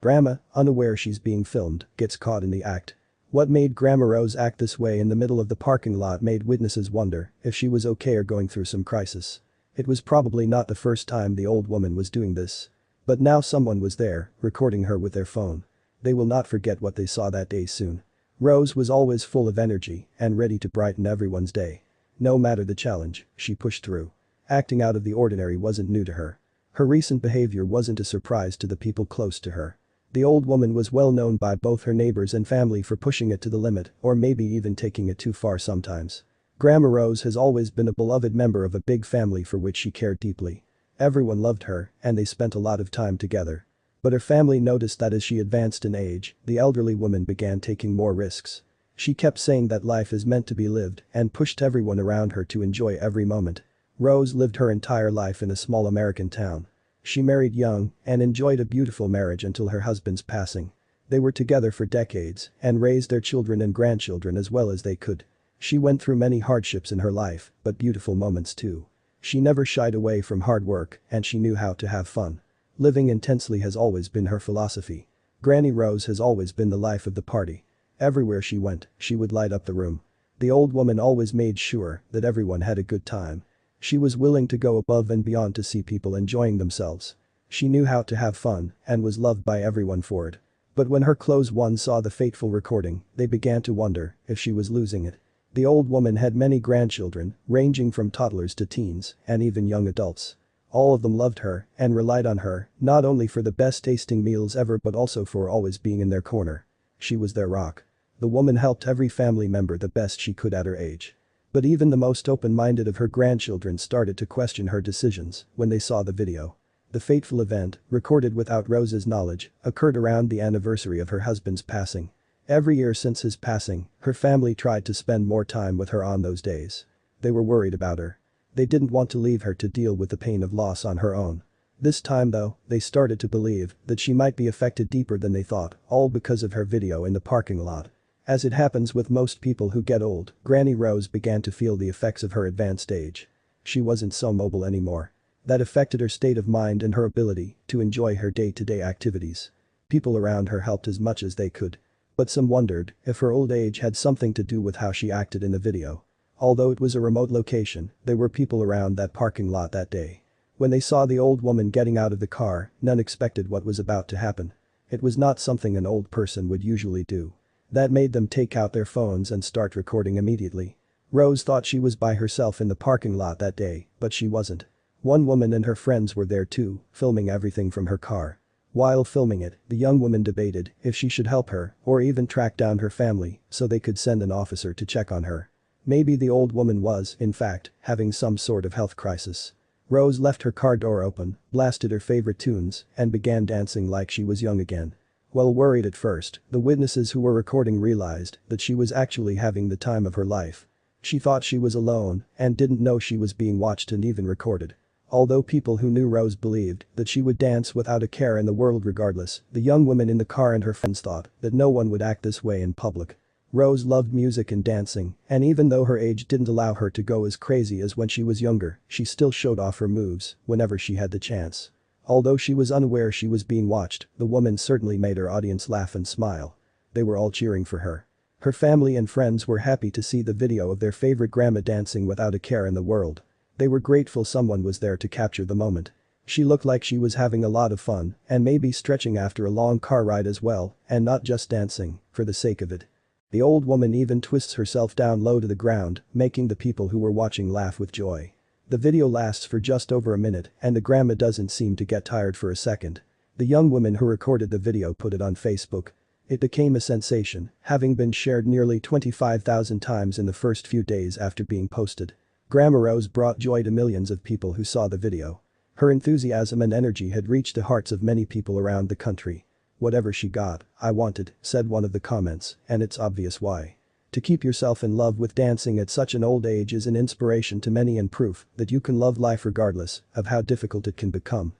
Grandma, unaware she's being filmed, gets caught in the act. What made Grandma Rose act this way in the middle of the parking lot made witnesses wonder if she was okay or going through some crisis. It was probably not the first time the old woman was doing this. But now someone was there, recording her with their phone. They will not forget what they saw that day soon. Rose was always full of energy and ready to brighten everyone's day. No matter the challenge, she pushed through. Acting out of the ordinary wasn't new to her. Her recent behavior wasn't a surprise to the people close to her. The old woman was well known by both her neighbors and family for pushing it to the limit or maybe even taking it too far sometimes. Grandma Rose has always been a beloved member of a big family for which she cared deeply. Everyone loved her and they spent a lot of time together. But her family noticed that as she advanced in age, the elderly woman began taking more risks. She kept saying that life is meant to be lived and pushed everyone around her to enjoy every moment. Rose lived her entire life in a small American town. She married young and enjoyed a beautiful marriage until her husband's passing. They were together for decades and raised their children and grandchildren as well as they could. She went through many hardships in her life, but beautiful moments too. She never shied away from hard work and she knew how to have fun. Living intensely has always been her philosophy. Granny Rose has always been the life of the party. Everywhere she went, she would light up the room. The old woman always made sure that everyone had a good time. She was willing to go above and beyond to see people enjoying themselves. She knew how to have fun and was loved by everyone for it. But when her close ones saw the fateful recording, they began to wonder if she was losing it. The old woman had many grandchildren, ranging from toddlers to teens and even young adults. All of them loved her and relied on her, not only for the best tasting meals ever but also for always being in their corner. She was their rock. The woman helped every family member the best she could at her age. But even the most open-minded of her grandchildren started to question her decisions when they saw the video. The fateful event, recorded without Rose's knowledge, occurred around the anniversary of her husband's passing. Every year since his passing, her family tried to spend more time with her on those days. They were worried about her. They didn't want to leave her to deal with the pain of loss on her own. This time though, they started to believe that she might be affected deeper than they thought, all because of her video in the parking lot. As it happens with most people who get old, Granny Rose began to feel the effects of her advanced age. She wasn't so mobile anymore. That affected her state of mind and her ability to enjoy her day-to-day activities. People around her helped as much as they could. But some wondered if her old age had something to do with how she acted in the video. Although it was a remote location, there were people around that parking lot that day. When they saw the old woman getting out of the car, none expected what was about to happen. It was not something an old person would usually do. That made them take out their phones and start recording immediately. Rose thought she was by herself in the parking lot that day, but she wasn't. One woman and her friends were there too, filming everything from her car. While filming it, the young woman debated if she should help her or even track down her family so they could send an officer to check on her. Maybe the old woman was, in fact, having some sort of health crisis. Rose left her car door open, blasted her favorite tunes, and began dancing like she was young again. While worried at first, the witnesses who were recording realized that she was actually having the time of her life. She thought she was alone and didn't know she was being watched and even recorded. Although people who knew Rose believed that she would dance without a care in the world regardless, the young woman in the car and her friends thought that no one would act this way in public. Rose loved music and dancing, and even though her age didn't allow her to go as crazy as when she was younger, she still showed off her moves whenever she had the chance. Although she was unaware she was being watched, the woman certainly made her audience laugh and smile. They were all cheering for her. Her family and friends were happy to see the video of their favorite grandma dancing without a care in the world. They were grateful someone was there to capture the moment. She looked like she was having a lot of fun and maybe stretching after a long car ride as well, and not just dancing for the sake of it. The old woman even twists herself down low to the ground, making the people who were watching laugh with joy. The video lasts for just over a minute and the grandma doesn't seem to get tired for a second. The young woman who recorded the video put it on Facebook. It became a sensation, having been shared nearly 25,000 times in the first few days after being posted. Grandma Rose brought joy to millions of people who saw the video. Her enthusiasm and energy had reached the hearts of many people around the country. "Whatever she got, I wanted," said one of the comments, and it's obvious why. To keep yourself in love with dancing at such an old age is an inspiration to many and proof that you can love life regardless of how difficult it can become.